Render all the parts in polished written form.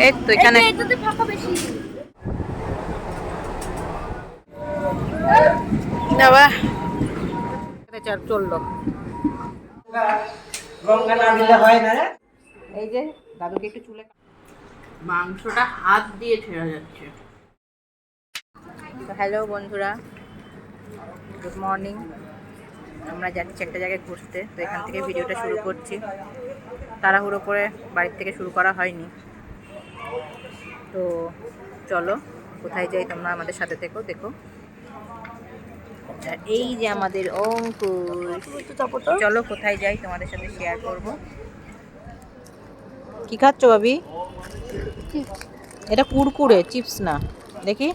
এই তো এখানে বাবা চললো। গঙ্গা না দিলে হয় না। এই যে দাদুকে একটু চুলে মাংসটা হাত দিয়ে ছেড়ে যাচ্ছে। হ্যালো বন্ধুরা, গুড মর্নিং। আমরা যাচ্ছি একটা জায়গায় ঘুরতে, তো এখান থেকে ভিডিওটা শুরু করছি। তাড়াহুড়ো করে বাড়ির থেকে শুরু করা হয়নি, তো চলো কোথায় যাই তোমরা আমাদের সাথে থেকো, দেখো। আর এই যে আমাদের অঙ্কুশ, চলো কোথায় যাই তোমাদের সাথে শেয়ার করব। কি খাচ্ছ ভাবি? এটা কুরকুরে, চিপস না। দেখি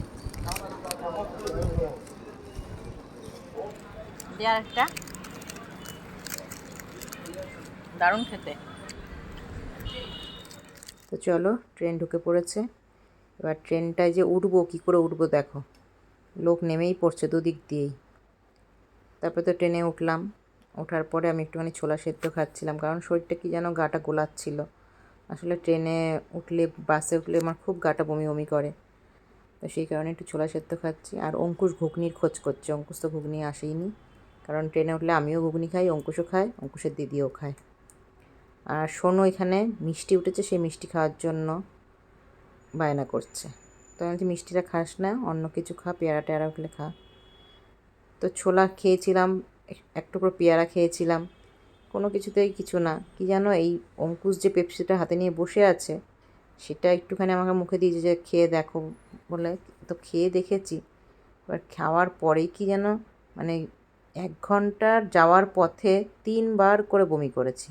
দেয়ার একটা দারুণ খেতে। তো চলো, ট্রেন ঢুকে পড়েছে। এবার ট্রেনটায় যে উঠবো, কী করে উঠবো দেখো, লোক নেমেই পড়ছে দুদিক দিয়েই। তারপরে তো ট্রেনে উঠলাম। ওঠার পরে আমি একটুখানি ছোলা সেদ্ধ খাচ্ছিলাম, কারণ শরীরটা কি যেন গাটা গোলাচ্ছিল। আসলে ট্রেনে উঠলে, বাসে উঠলে আমার খুব গাটা বমি বমি করে, তো সেই কারণে একটু ছোলা সেদ্ধ খাচ্ছি। আর অঙ্কুশ ঘুগনির খোঁজ করছে। অঙ্কুশ তো ঘুগনি আসেইনি, কারণ ট্রেনে উঠলে আমিও ঘুগনি খাই, অঙ্কুশও খায়, অঙ্কুশের দিদিও খায়। আর শোনো, এখানে মিষ্টি উঠেছে, সেই মিষ্টি খাওয়ার জন্য বায়না করছে। তো আমি বলছি মিষ্টিটা খাস না, অন্য কিছু খা, পেয়ারা টেয়ারা উঠলে খা। তো ছোলা খেয়েছিলাম, এক টুকরো পেয়ারা খেয়েছিলাম, কোনো কিছুতেই কিছু না। কি জানো, এই অঙ্কুশ যে পেপসিটা হাতে নিয়ে বসে আছে, সেটা একটুখানি আমাকে মুখে দিয়েছে যে খেয়ে দেখো বলে। তো খেয়ে দেখেছি, এবার খাওয়ার পরেই কি যেন, মানে 1 ঘন্টার যাওয়ার পথে 3বার করে বমি করেছি।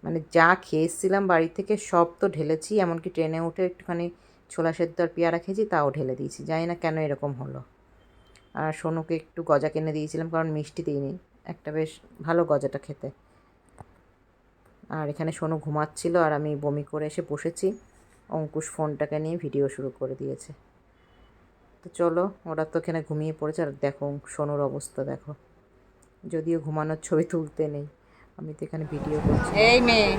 মানে যা খেয়েছিলাম বাড়ি থেকে সব তো ঢেলেছি, এমনকি ট্রেনে উঠে একটুখানি ছোলা সেদ্ধ আর পেয়ারা খেয়েছি, তাও ঢেলে দিয়েছি। জানি না কেন এরকম হলো। আর সোনুকে একটু গজা কিনে দিয়েছিলাম, কারণ মিষ্টি দিইনি, একটা বেশ ভালো গজাটা খেতে। আর এখানে সোনু ঘুমাচ্ছিল, আর আমি বমি করে এসে বসেছি। অঙ্কুশ ফোনটাকে নিয়ে ভিডিও শুরু করে দিয়েছে। তো চলো, ওরা তো এখানে ঘুমিয়ে পড়েছে। আর দেখো সোনুর অবস্থা দেখো, যদিও ঘুমানোর ছবি তুলতে নেই, আমি তো এখানে ভিডিও করছি। এই মেয়ে,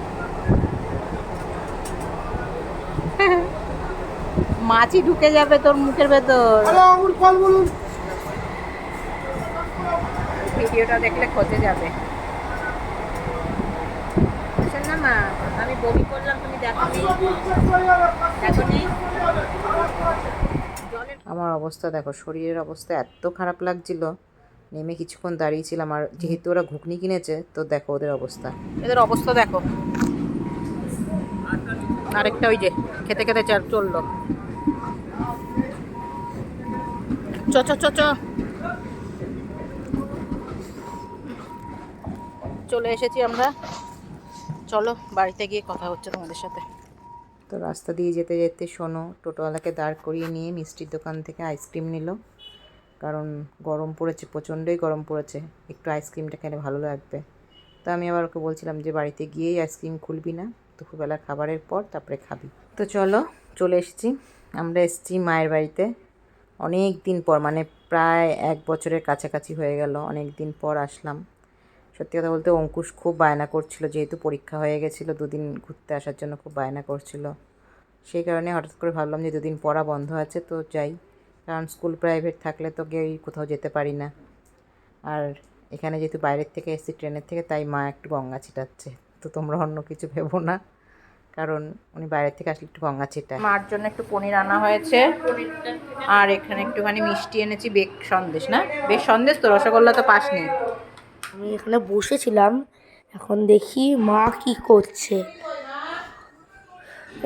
মাছি ঢুকে যাবে তোর মুখের ভেতর। ভিডিওটা দেখলে খোঁজে যাবে। বুঝছেন না মা, আমি বমি করলাম, তুমি দেখোনি? আমার অবস্থা দেখো, শরীরের অবস্থা এত খারাপ লাগছিল, নেমে কিছুক্ষণ দাঁড়িয়েছিলাম। আর যেহেতু ওরা ঘুগনি কিনেছে, তো দেখো ওদের অবস্থা, এদের অবস্থা দেখো। আরেকটা ওই যে খেতে খেতে চললো। চ চ চ চ, চলে এসেছি আমরা। চলো বাড়িতে গিয়ে কথা হচ্ছে তোমাদের সাথে। তো রাস্তা দিয়ে যেতে যেতে শোনো, টোটোওয়ালাকে দাঁড় করিয়ে নিয়ে মিষ্টির দোকান থেকে আইসক্রিম নিল, কারণ গরম পড়েছে, প্রচণ্ডই গরম পড়েছে, একটু আইসক্রিমটা খেলে ভালো লাগবে। তো আমি আবার ওকে বলছিলাম যে বাড়িতে গিয়েই আইসক্রিম খুলবি না, দুপুরবেলা খাবারের পর তারপরে খাবি। তো চলো, চলে এসেছি। আমরা এসেছি মায়ের বাড়িতে অনেক দিন পর, মানে প্রায় 1 বছরের কাছাকাছি হয়ে গেল, অনেক দিন পর আসলাম। সত্যি কথা বলতে অঙ্কুশ খুব বায়না করছিল, যেহেতু পরীক্ষা হয়ে গেছিলো, 2 দিন ঘুরতে আসার জন্য খুব বায়না করছিল। সেই কারণে হঠাৎ করে ভাবলাম যে 2 দিন পড়া বন্ধ আছে, তো যাই, কারণ স্কুল প্রাইভেট থাকলে তো গিয়ে কোথাও যেতে পারি না। আর এখানে যেহেতু বাইরের থেকে এসেছি ট্রেনের থেকে, তাই মা একটু গঙ্গা ছিটাচ্ছে। তো তোমরা অন্য কিছু ভেবো না, কারণ উনি বাইরের থেকে আসলে একটু গঙ্গা ছিটায়। মার জন্য একটু পনির আনা হয়েছে, আর এখানে একটুখানি মিষ্টি এনেছি, বেক সন্দেশ। না বেশ সন্দেশ তো, রসগোল্লা তো পাসনি। আমি এখানে বসেছিলাম, এখন দেখি মা কি করছে।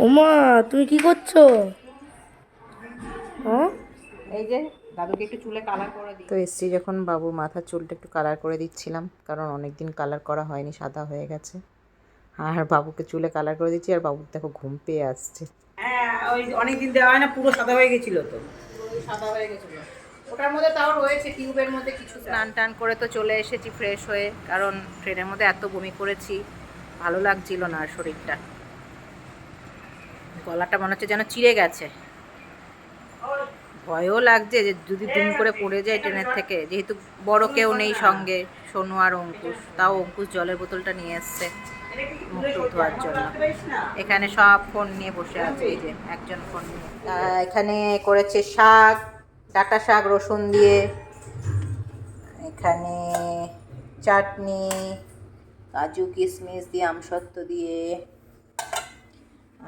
ওমা, তুমি কি করছো? হ্যাঁ, এই যে দাদুকে একটু চুলে কালার করে দিই। তো এসছি যখন, বাবুর মাথার চুলটা একটু কালার করে দিচ্ছিলাম, কারণ অনেক দিন কালার করা হয়নি, সাদা হয়ে গেছে। আর বাবুকে চুলে কালার করে দিচ্ছি, আর বাবুর দেখো ঘুম পেয়ে আসছে। হ্যাঁ, ওই অনেকদিন দেওয়া হয় না, পুরো সাদা হয়ে গেছিল তো। সাদা হয়ে গেছিলো, ওটার মধ্যে তাও রয়েছে টিউবের মধ্যে কিছু। স্নান টান করে তো চলে এসেছি ফ্রেশ হয়ে, কারণ ট্রেনের মধ্যে এত বমি করেছি, ভালো লাগছিল না আর শরীরটা। গলাটা মনে হচ্ছে যেন চিড়ে গেছে। ভয়ও লাগছে যে যদি দুম করে পড়ে যায় ট্রেনের থেকে, যেহেতু বড় কেউ নেই সঙ্গে, সোনু আর অঙ্কুশ। তাও অঙ্কুশ জলের বোতলটা নিয়ে এসছে, মুখ টুক ধোয়ার জন্য। এখানে সব ফোন নিয়ে বসে আছে, এই যে একজন ফোন নিয়ে। এখানে করেছে শাক, ডাঁটা শাক রসুন দিয়ে, এখানে চাটনি, কাজু কিশমিশ দিয়ে, আমসত্ত্ব দিয়ে,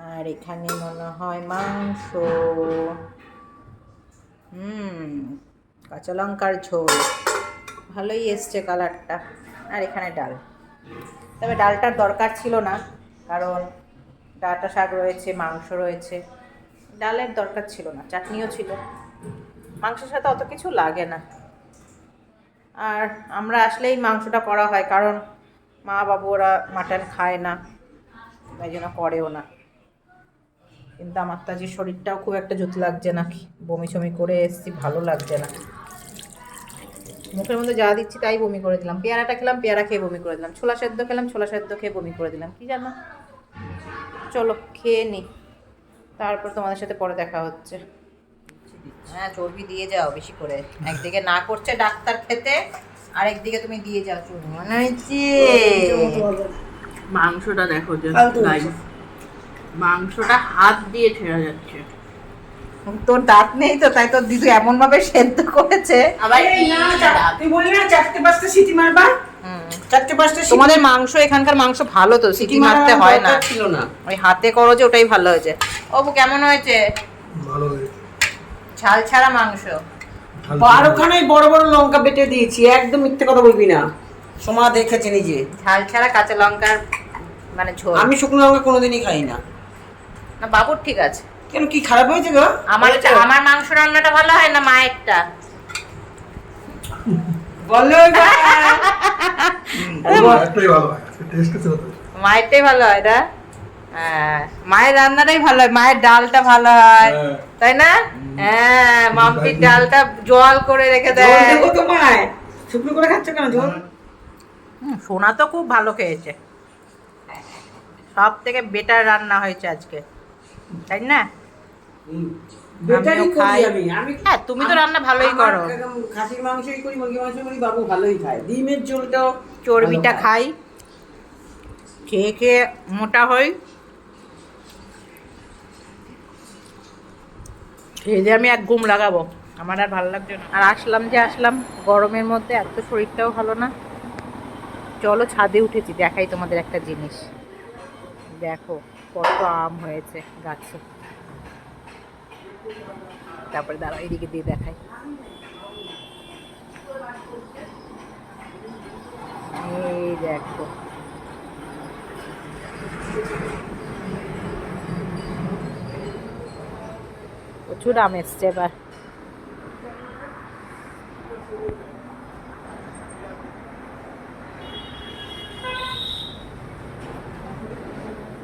আর এখানে মনে হয় মাংস, কাঁচা লঙ্কার ঝোল, ভালোই এসছে কালারটা। আর এখানে ডাল, তবে ডালটার দরকার ছিল না, কারণ ডাঁটা শাক রয়েছে, মাংস রয়েছে, ডালের দরকার ছিল না। চাটনিও ছিল, মাংসের সাথে অত কিছু লাগে না। আর আমরা আসলেই মাংসটা করা হয়, কারণ মা বাবু ওরা মাটন খায় না, তাই জন্য করেও না। কিন্তু আমার তো আজকে শরীরটাও খুব একটা জুত লাগছে না, বমি ছমি করে এসেছি, ভালো লাগছে না। মুখের মধ্যে যা দিচ্ছি তাই বমি করে দিলাম। পেয়ারাটা খেলাম, পেয়ারা খেয়ে বমি করে দিলাম। ছোলা সেদ্ধ খেলাম, ছোলা সেদ্ধ খেয়ে বমি করে দিলাম। কি জানো, চলো খেয়ে নি, তারপর তোমাদের সাথে পরে দেখা হচ্ছে। হ্যাঁ, চর্বি দিয়ে যাও বেশি করে। একদিকে না করছে ডাক্তার খেতে, আর একদিকে তুমি দিয়ে যাও চর্বি। মনে হয়েছে মাংসটা দেখো যে guys, মাংসটা হাত দিয়ে ছেড়ে যাচ্ছে। তোর দাঁত নেই তো, তাই তোর দিদু এমন ভাবে সেদ্ধ করেছে। আবার তুই বললি না 4-5টা সিটি মারবা, 4-5টা তোমাদের মাংস, এখানকার মাংস ভালো তো, সিটি মারতে হয় না, ছিল না। ওই হাতে করো যে, ওটাই ভালো হয়েছে। অবু কেমন হয়েছে? ভালো হয়েছে। ঝাল ছাড়া মাংস। 12খানাই বড় বড় লঙ্কা বেটে দিয়েছি, একদম মিথ্যে কথা বলবি না, সোমা দেখেছে নিজে। ঝাল ছাড়া কাঁচা লঙ্কার মানে ঝোল। আমি শুকনো লঙ্কা কোনোদিনই খাই না। না, বাবুর ঠিক আছে। কেন, কি খারাপ হয়েছে গো? আমার মাংস রান্নাটা ভালো হয় না মায়েরটা? বলো একটাই ভালো হয়, টেস্ট ছিল তো। মায়েরটাই ভালো হয় না? হ্যাঁ, মায়ের রান্নাটাই ভালো হয়, মায়ের ডালটা ভালো হয়, হ্যাঁ। তাই না? হ্যাঁ, মাম্পির ডালটা জল করে রেখে জল দেয়। দেবো তোমায়, শুকনো করে খাচ্ছ কেন জল? সোনা তো খুব ভালো খেয়েছে, সব থেকে বেটার রান্না হয়েছে আজকে, তাই না? বেটারই আমিও করি খাই। আমি। হ্যাঁ, তুমি তো রান্না ভালোই আমার করো। খাসির মাংসই করি, মুরগির মাংস করি, বাবু ভালোই খায়। ডিমের ঝোলটাও চর্বিটা ভালো খায়। খাই, খেয়ে খেয়ে মোটা হই, খেয়ে দিয়ে আমি এক ঘুম লাগাবো, আমার আর ভালো লাগছে না। আর আসলাম গরমের মধ্যে, এত শরীরটাও ভালো না। চলো ছাদে উঠেছি, দেখাই তোমাদের একটা জিনিস। দেখো কত আম হয়েছে গাছে। তারপরে দাঁড়াও, এদিকে দিয়ে দেখাই। এই দেখো, প্রচুর আম এসছে এবার।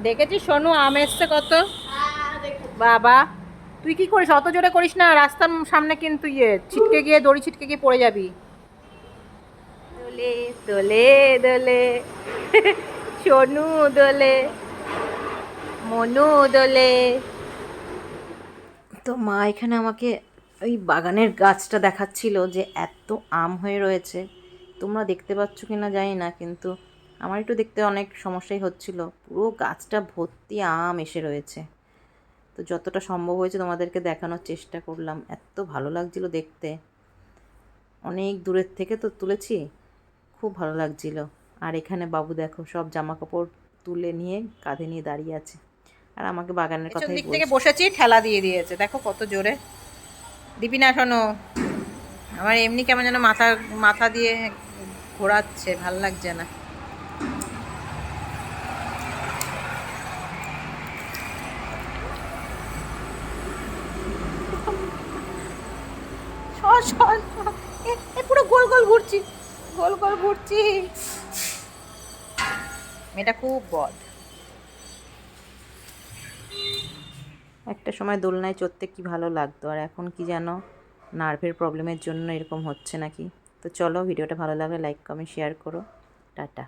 দেখেছিস সোনু, আম এসছে কত? বাবা, তুই কি করিস? অত জোরে করিস না, রাস্তার সামনে কিন্তু ছিটকে গিয়ে, দড়ি ছিটকে গিয়ে পড়ে যাবি। দোলে দোলে দোলে সোনু দোলে, মনু দোলে। তো মা এখানে আমাকে ওই বাগানের গাছটা দেখাচ্ছিল যে এত আম হয়ে রয়েছে। তোমরা দেখতে পাচ্ছ কি না জানি না, কিন্তু আমার একটু দেখতে অনেক সমস্যাই হচ্ছিল। পুরো গাছটা ভর্তি আম এসে রয়েছে। তো যতটা সম্ভব হয়েছে তোমাদেরকে দেখানোর চেষ্টা করলাম। এত ভালো লাগছিল দেখতে, অনেক দূরের থেকে তো তুলেছি, খুব ভালো লাগছিল। আর এখানে বাবু দেখো সব জামা কাপড় তুলে নিয়ে কাঁধে নিয়ে দাঁড়িয়ে আছে, আর আমাকে বাগানের কথাই দিক থেকে বসেছি, ঠেলা দিয়ে দিয়েছে। দেখো কত জোরে। দিবি না শোনো, আমার এমনি কেমন যেন মাথা দিয়ে ঘোরাচ্ছে, ভাল লাগছে না। পুরো গোল গোল ঘুরছি, গোল গোল ঘুরছি। মেয়েটা খুব বদ। একটা সময় দোলনায় চড়তে কি ভালো লাগতো, আর এখন কি যেন নার্ভের প্রবলেমের জন্য এরকম হচ্ছে নাকি। তো চলো, ভিডিওটা ভালো লাগলে লাইক কমেন্ট শেয়ার করো। টাটা।